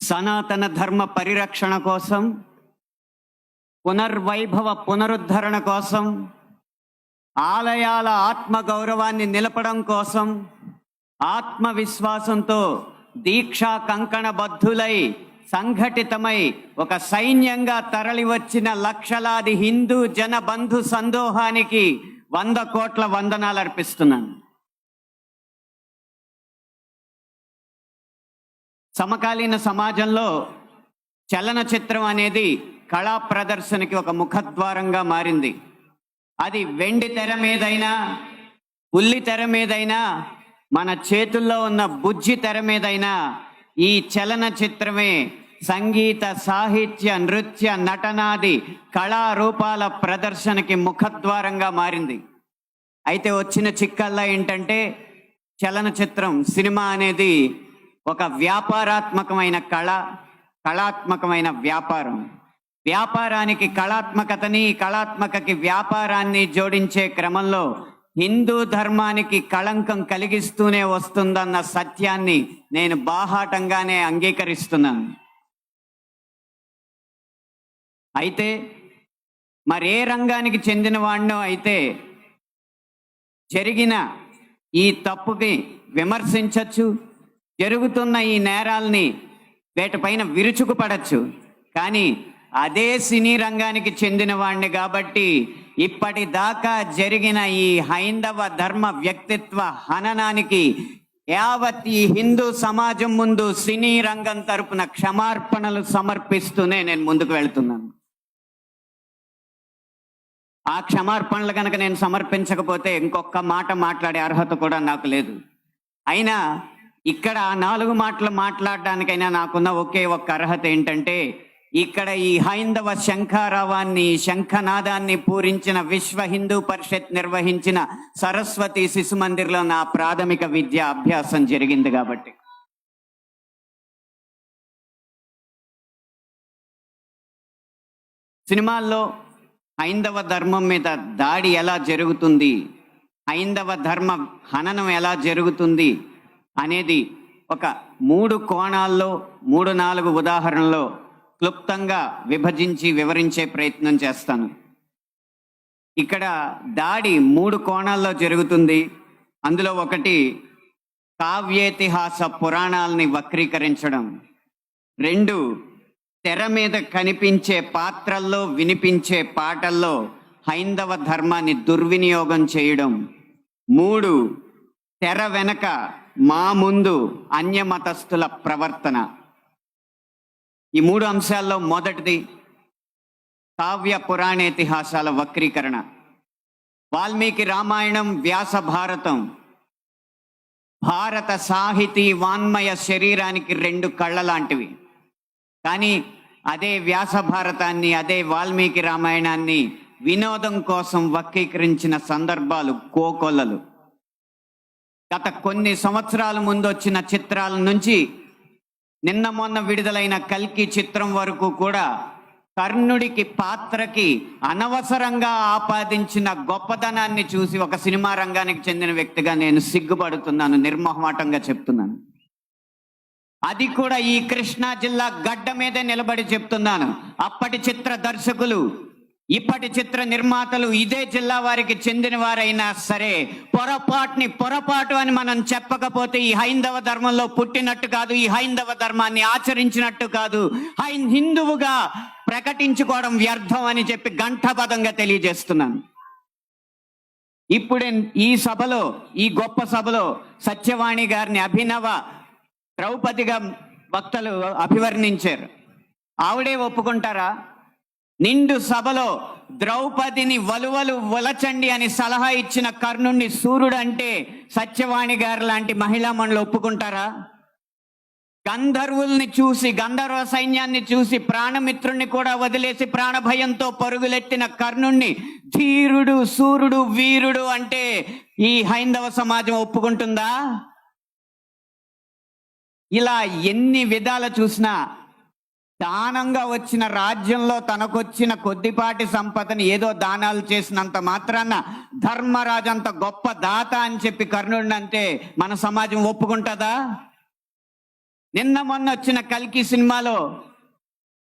సనాతన ధర్మ పరిరక్షణ కోసం, పునర్వైభవ పునరుద్ధరణ కోసం, ఆలయాల ఆత్మగౌరవాన్ని నిలపడం కోసం ఆత్మవిశ్వాసంతో దీక్షా కంకణబద్ధులై సంఘటితమై ఒక సైన్యంగా తరలివచ్చిన లక్షలాది హిందూ జన బంధు సందోహానికి 100 కోట్ల వందనాలు అర్పిస్తున్నాను. సమకాలీన సమాజంలో చలనచిత్రం అనేది కళా ప్రదర్శనకి ఒక ముఖద్వారంగా మారింది. అది వెండి తెర మీదైనా, ఉల్లి తెర మీదైనా, మన చేతుల్లో ఉన్న బుజ్జి తెర మీదైనా ఈ చలనచిత్రమే సంగీత, సాహిత్య, నృత్య, నటనాది కళారూపాల ప్రదర్శనకి ముఖద్వారంగా మారింది. అయితే వచ్చిన చిక్కల్లా ఏంటంటే, చలనచిత్రం, సినిమా అనేది ఒక వ్యాపారాత్మకమైన కళాత్మకమైన వ్యాపారం. వ్యాపారానికి కళాత్మకతని, కళాత్మకకి వ్యాపారాన్ని జోడించే క్రమంలో హిందూ ధర్మానికి కళంకం కలిగిస్తూనే వస్తుందన్న సత్యాన్ని నేను బాహాటంగానే అంగీకరిస్తున్నాను. అయితే మరే రంగానికి చెందిన వాడినో అయితే జరిగిన ఈ తప్పుకి విమర్శించవచ్చు, జరుగుతున్న ఈ నేరాల్ని వేటిపైన విరుచుకుపడచ్చు. కానీ అదే సినీ రంగానికి చెందిన వాడిని కాబట్టి ఇప్పటిదాకా జరిగిన ఈ హైందవ ధర్మ వ్యక్తిత్వ హననానికి యావత్ ఈ హిందూ సమాజం ముందు సినీ రంగం తరపున క్షమార్పణలు సమర్పిస్తూనే నేను ముందుకు వెళ్తున్నాను. ఆ క్షమార్పణలు కనుక నేను సమర్పించకపోతే ఇంకొక మాట మాట్లాడే అర్హత కూడా నాకు లేదు. అయినా ఇక్కడ 4 మాటలు మాట్లాడడానికైనా నాకున్న ఒకే ఒక్క అర్హత ఏంటంటే, ఇక్కడ ఈ హైందవ శంఖారావాన్ని, శంఖనాదాన్ని పూరించిన విశ్వ హిందూ పరిషత్ నిర్వహించిన సరస్వతి శిశు మందిర్లో నా ప్రాథమిక విద్యా అభ్యాసం జరిగింది కాబట్టి. సినిమాల్లో హైందవ ధర్మం మీద దాడి ఎలా జరుగుతుంది, హైందవ ధర్మ హననం ఎలా జరుగుతుంది అనేది ఒక 3 కోణాల్లో 3-4 ఉదాహరణలో క్లుప్తంగా విభజించి వివరించే ప్రయత్నం చేస్తాను. ఇక్కడ దాడి 3 కోణాల్లో జరుగుతుంది. అందులో ఒకటి కావ్యేతిహాస పురాణాలని వక్రీకరించడం, 2 తెర మీద కనిపించే పాత్రల్లో వినిపించే పాటల్లో హైందవ ధర్మాన్ని దుర్వినియోగం చేయడం, 3 తెర వెనక మా ముందు అన్యమతస్థుల ప్రవర్తన. ఈ 3 అంశాల్లో మొదటిది కావ్య పురాణేతిహాసాల వక్రీకరణ. వాల్మీకి రామాయణం, వ్యాస భారతం భారత సాహితీ వాన్మయ శరీరానికి 2 కళ్ళ లాంటివి. కానీ అదే వ్యాస భారతాన్ని, అదే వాల్మీకి రామాయణాన్ని వినోదం కోసం వక్రీకరించిన సందర్భాలు కోకొల్లలు. గత కొన్ని సంవత్సరాల ముందు వచ్చిన చిత్రాల నుంచి నిన్న మొన్న విడుదలైన కల్కి చిత్రం వరకు కూడా కర్ణుడికి పాత్రకి అనవసరంగా ఆపాదించిన గొప్పదనాన్ని చూసి ఒక సినిమా రంగానికి చెందిన వ్యక్తిగా నేను సిగ్గుపడుతున్నాను, నిర్మోహమాటంగా చెప్తున్నాను. అది కూడా ఈ కృష్ణా జిల్లా గడ్డ మీదే నిలబడి చెప్తున్నాను. అప్పటి చిత్ర దర్శకులు, ఇప్పటి చిత్ర నిర్మాతలు ఇదే జిల్లా వారికి చెందిన వారైనా సరే పొరపాటు అని మనం చెప్పకపోతే ఈ హైందవ ధర్మంలో పుట్టినట్టు కాదు, ఈ హైందవ ధర్మాన్ని ఆచరించినట్టు కాదు, హిందువుగా ప్రకటించుకోవడం వ్యర్థం అని చెప్పి ఘంటాపథంగా తెలియజేస్తున్నాను. ఇప్పుడే ఈ సభలో, ఈ గొప్ప సభలో సత్యవాణి గారిని అభినవ ద్రౌపదిగా వక్తలు అభివర్ణించారు. ఆవిడే ఒప్పుకుంటారా? నిండు సభలో ద్రౌపదిని వలువలు వలచండి అని సలహా ఇచ్చిన కర్ణుణ్ణి సూర్యుడు అంటే సత్యవాణి గారు లాంటి మహిళా మండలి ఒప్పుకుంటారా? గంధర్వుల్ని చూసి, గంధర్వ సైన్యాన్ని చూసి ప్రాణమిత్రుణ్ణి కూడా వదిలేసి ప్రాణభయంతో పరుగులెట్టిన కర్ణుణ్ణి ధీరుడు, సూర్యుడు, వీరుడు అంటే ఈ హైందవ సమాజం ఒప్పుకుంటుందా? ఇలా ఎన్ని విధాల చూసినా దానంగా వచ్చిన రాజ్యంలో తనకొచ్చిన కొద్దిపాటి సంపదని ఏదో దానాలు చేసినంత మాత్రాన ధర్మరాజు అంత గొప్ప దాత అని చెప్పి కర్ణుడిని అంటే మన సమాజం ఒప్పుకుంటుందా? నిన్న మొన్న వచ్చిన కల్కి సినిమాలో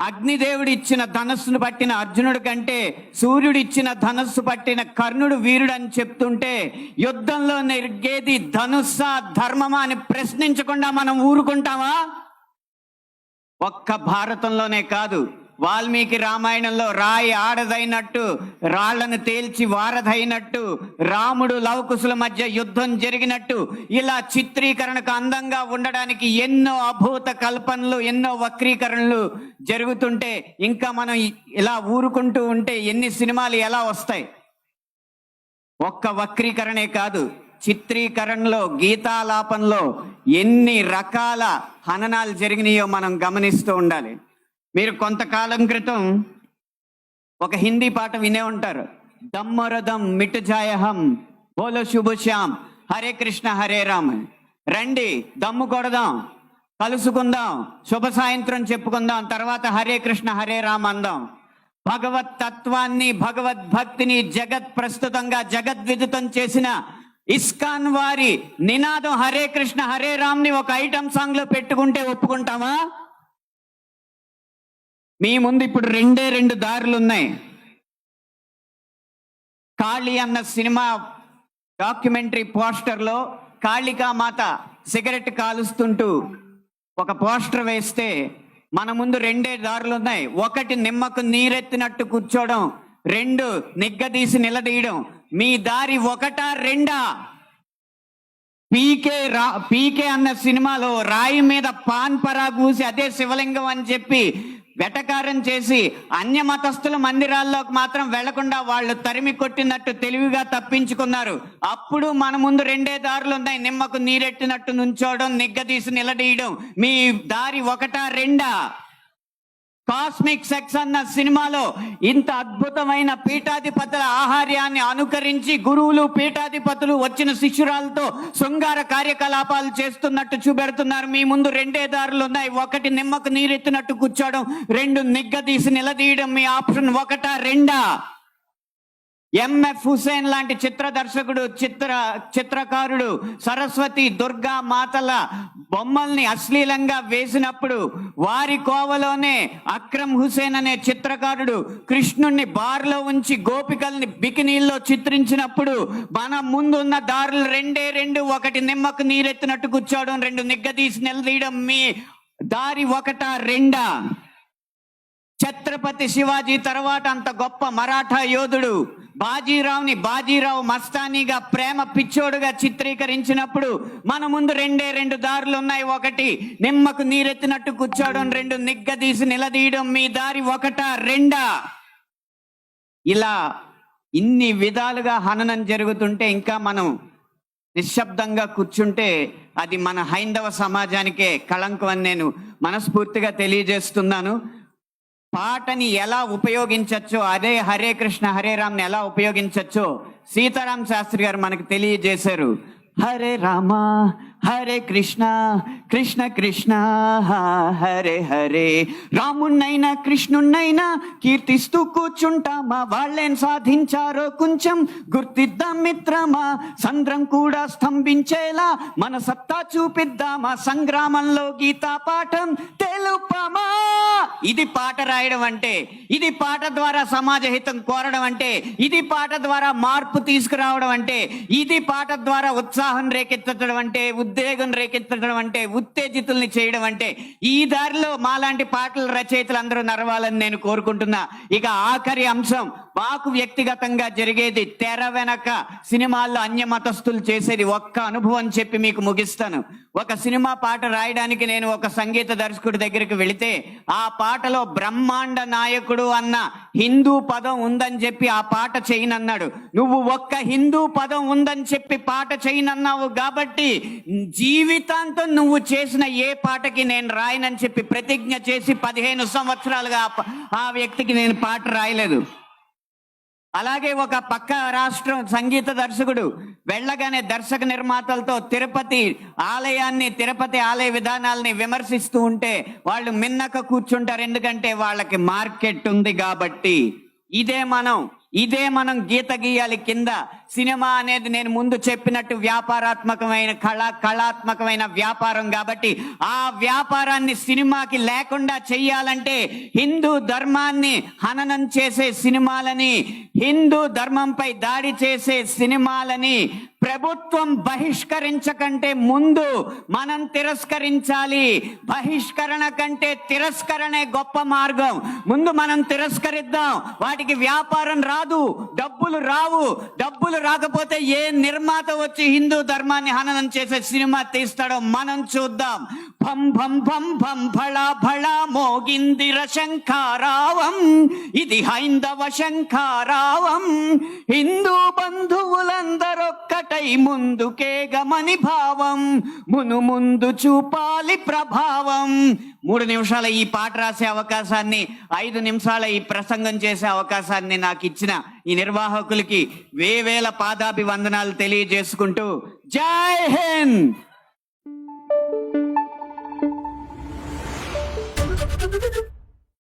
అగ్నిదేవుడు ఇచ్చిన ధనస్సును పట్టిన అర్జునుడి కంటే సూర్యుడు ఇచ్చిన ధనస్సు పట్టిన కర్ణుడు వీరుడు అని చెప్తుంటే, యుద్ధంలో నెరిగేది ధనుస్సా ధర్మమా అని ప్రశ్నించకుండా మనం ఊరుకుంటామా? ఒక్క భారతంలోనే కాదు, వాల్మీకి రామాయణంలో రాయి ఆడదైనట్టు, రాళ్లను తేల్చి వారధైనట్టు, రాముడు లవకుశుల మధ్య యుద్ధం జరిగినట్టు, ఇలా చిత్రీకరణకు అందంగా ఉండడానికి ఎన్నో అభూత కల్పనలు, ఎన్నో వక్రీకరణలు జరుగుతుంటే ఇంకా మనం ఇలా ఊరుకుంటూ ఉంటే ఎన్ని సినిమాలు ఎలా వస్తాయి? ఒక్క వక్రీకరణే కాదు, చిత్రీకరణలో, గీతాలాపనలో ఎన్ని రకాల హననాలు జరిగినాయో మనం గమనిస్తూ ఉండాలి. మీరు కొంతకాలం క్రితం ఒక హిందీ పాట వినే ఉంటారు, దమ్మరదం మిట్ జాయ హం బోలో శుభ శ్యామ్ హరే కృష్ణ హరే రామ్. రండి దమ్ము కొడదాం, కలుసుకుందాం, శుభ సాయంత్రం చెప్పుకుందాం, తర్వాత హరే కృష్ణ హరే రామ్ అందాం. భగవత్ తత్వాన్ని, భగవద్భక్తిని జగత్ ప్రస్తుతంగా జగద్విదితం చేసిన ఇస్కాన్ వారి నినాదం హరే కృష్ణ హరే రామ్ ని ఒక ఐటమ్ సాంగ్ లో పెట్టుకుంటే ఒప్పుకుంటామా? మీ ముందు ఇప్పుడు రెండు దారులు ఉన్నాయి. కాళీ అన్న సినిమా డాక్యుమెంటరీ పోస్టర్లో కాళికా మాత సిగరెట్ కాలుస్తుంటూ ఒక పోస్టర్ వేస్తే మన ముందు రెండే దారులు ఉన్నాయి. ఒకటి నిమ్మకు నీరెత్తినట్టు కూర్చోవడం, రెండు నిగ్గదీసి నిలదీయడం. మీ దారి ఒకటా రెండా? పీకే అన్న సినిమాలో రాయి మీద పాన్ పరా కూసి అదే శివలింగం అని చెప్పి వెటకారం చేసి అన్య మతస్థుల మందిరాల్లోకి మాత్రం వెళ్లకుండా వాళ్ళు తరిమి కొట్టినట్టు తెలివిగా తప్పించుకున్నారు. అప్పుడు మన ముందు రెండే దారులు ఉన్నాయి, నిమ్మకు నీరెట్టినట్టు నుంచోవడం, నిగ్గదీసి నిలదీయడం. మీ దారి ఒకటా రెండా? కాస్మిక్ సెక్స్ అన్న సినిమాలో ఇంత అద్భుతమైన పీఠాధిపతుల ఆహార్యాన్ని అనుకరించి గురువులు, పీఠాధిపతులు వచ్చిన శిష్యురాలతో శృంగార కార్యకలాపాలు చేస్తున్నట్టు చూపెడుతున్నారు. మీ ముందు రెండే దారులు ఉన్నాయి, ఒకటి నిమ్మకు నీరెత్తినట్టు కూర్చోవడం, రెండు నిగ్గదీసి నిలదీయడం. మీ ఆప్షన్ ఒకటా రెండా? ఎంఎఫ్ హుసేన్ లాంటి చిత్ర దర్శకుడు, చిత్రకారుడు సరస్వతి, దుర్గా మాతల బొమ్మల్ని అశ్లీలంగా వేసినప్పుడు వారి కోవలోనే అక్రమ్ హుసేన్ అనే చిత్రకారుడు కృష్ణుణ్ణి బార్లో ఉంచి గోపికల్ని బికినీల్లో చిత్రించినప్పుడు మన ముందున్న దారులు రెండే రెండు, ఒకటి నిమ్మకు నీరెత్తినట్టు కూర్చోవడం, రెండు నిగ్గదీసి నిలదీయడం. మీ దారి ఒకటా రెండా? ఛత్రపతి శివాజీ తర్వాత అంత గొప్ప మరాఠా యోధుడు బాజీరావుని బాజీరావు మస్తానీగా ప్రేమ పిచ్చోడుగా చిత్రీకరించినప్పుడు మన ముందు రెండే రెండు దారులు ఉన్నాయి, ఒకటి నిమ్మకు నీరెత్తినట్టు కూర్చోవడం, రెండు నిగ్గదీసి నిలదీయడం. మీ దారి ఒకటా రెండా? ఇలా ఇన్ని విధాలుగా హననం జరుగుతుంటే ఇంకా మనం నిశ్శబ్దంగా కూర్చుంటే అది మన హైందవ సమాజానికే కళంకం అని నేను మనస్ఫూర్తిగా తెలియజేస్తున్నాను. పాటని ఎలా ఉపయోగించచ్చో, అదే హరే కృష్ణ హరే రామ్ని ఎలా ఉపయోగించచ్చో సీతారాం శాస్త్రి గారు మనకు తెలియజేశారు. హరే రామ హరే కృష్ణ కృష్ణ కృష్ణ హరే హరే. రాముణ్ణైనా కృష్ణుణ్ణైనా కీర్తిస్తూ కూర్చుంటామా, వాళ్ళేం సాధించారో కొంచెం గుర్తిద్దాం మిత్రమా. సంద్రం కూడా స్తంభించేలా మన సత్తా చూపిద్దామా, సంగ్రామంలో గీతా పాఠం తెలుపమా. ఇది పాట రాయడం అంటే, ఇది పాట ద్వారా సమాజ హితం కోరడం అంటే, ఇది పాట ద్వారా మార్పు తీసుకురావడం అంటే, ఇది పాట ద్వారా ఉత్సాహం రేకెత్తడం అంటే, ఉద్వేగం రేకెత్తడం అంటే, ఉత్తేజితుల్ని చేయడం అంటే. ఈ దారిలో మాలాంటి పాటల రచయితలు అందరూ నరవాలని నేను కోరుకుంటున్నా. ఇక ఆఖరి అంశం, మాకు వ్యక్తిగతంగా జరిగేది తెర వెనక సినిమాల్లో అన్య మతస్థులు చేసేది ఒక్క అనుభవం చెప్పి మీకు ముగిస్తాను. ఒక సినిమా పాట రాయడానికి నేను ఒక సంగీత దర్శకుడి దగ్గరికి వెళితే ఆ పాటలో బ్రహ్మాండ నాయకుడు అన్న హిందూ పదం ఉందని చెప్పి ఆ పాట చేయనన్నాడు. నువ్వు ఒక్క హిందూ పదం ఉందని చెప్పి పాట చేయనన్నావు కాబట్టి జీవితాంతం నువ్వు చేసిన ఏ పాటకి నేను రాయనని చెప్పి ప్రతిజ్ఞ చేసి 15 సంవత్సరాలుగా ఆ వ్యక్తికి నేను పాట రాయలేదు. అలాగే ఒక పక్క రాష్ట్రం సంగీత దర్శకుడు వెళ్ళగానే దర్శక నిర్మాతలతో తిరుపతి ఆలయ విధానాలని విమర్శిస్తూ ఉంటే వాళ్ళు మిన్నక కూర్చుంటారు, ఎందుకంటే వాళ్ళకి మార్కెట్ ఉంది కాబట్టి. ఇదే మనం ఇదే మనం గీత గీయాలి కింద. సినిమా అనేది నేను ముందు చెప్పినట్టు వ్యాపారాత్మకమైన కళాత్మకమైన వ్యాపారం కాబట్టి ఆ వ్యాపారాన్ని సినిమాకి లేకుండా చెయ్యాలంటే హిందూ ధర్మాన్ని హననం చేసే సినిమాలని, హిందూ ధర్మంపై దాడి చేసే సినిమాలని ప్రభుత్వం బహిష్కరించకంటే ముందు మనం తిరస్కరించాలి. బహిష్కరణ కంటే తిరస్కరణే గొప్ప మార్గం. ముందు మనం తిరస్కరిద్దాం. వాటికి వ్యాపారం రాదు, డబ్బులు రావు. డబ్బులు రాకపోతే ఏ నిర్మాత వచ్చి హిందూ ధర్మాన్ని హననం చేసే సినిమా తీస్తాడో మనం చూద్దాం. భం భం భం భం భళ భళ మోగిందిర శంఖారావం, ఇది హైందవ శంఖారావం. హిందూ బంధువులందరొక్కటై ముందుకే గమని భావం, మును ముందు చూపాలి ప్రభావం. 3 నిమిషాల ఈ పాట రాసే అవకాశాన్ని, 5 నిమిషాల ఈ ప్రసంగం చేసే అవకాశాన్ని నాకు ఇచ్చిన ఈ నిర్వాహకులకి వేవేల పాదాభివందనాలు తెలియజేసుకుంటూ జై హింద్.